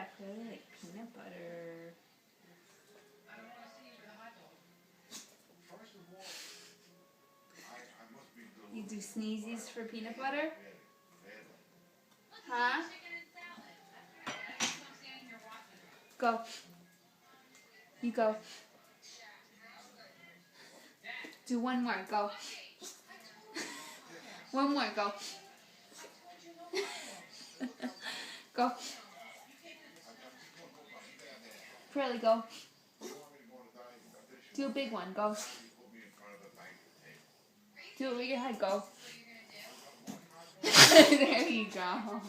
Yeah, probably like peanut butter. You do sneezies for peanut butter? Huh? Go. You go. Do one more. Go. One more. Go. Go. Pearly, go. Do a big one. Go. Do it with your head. Go. There you go.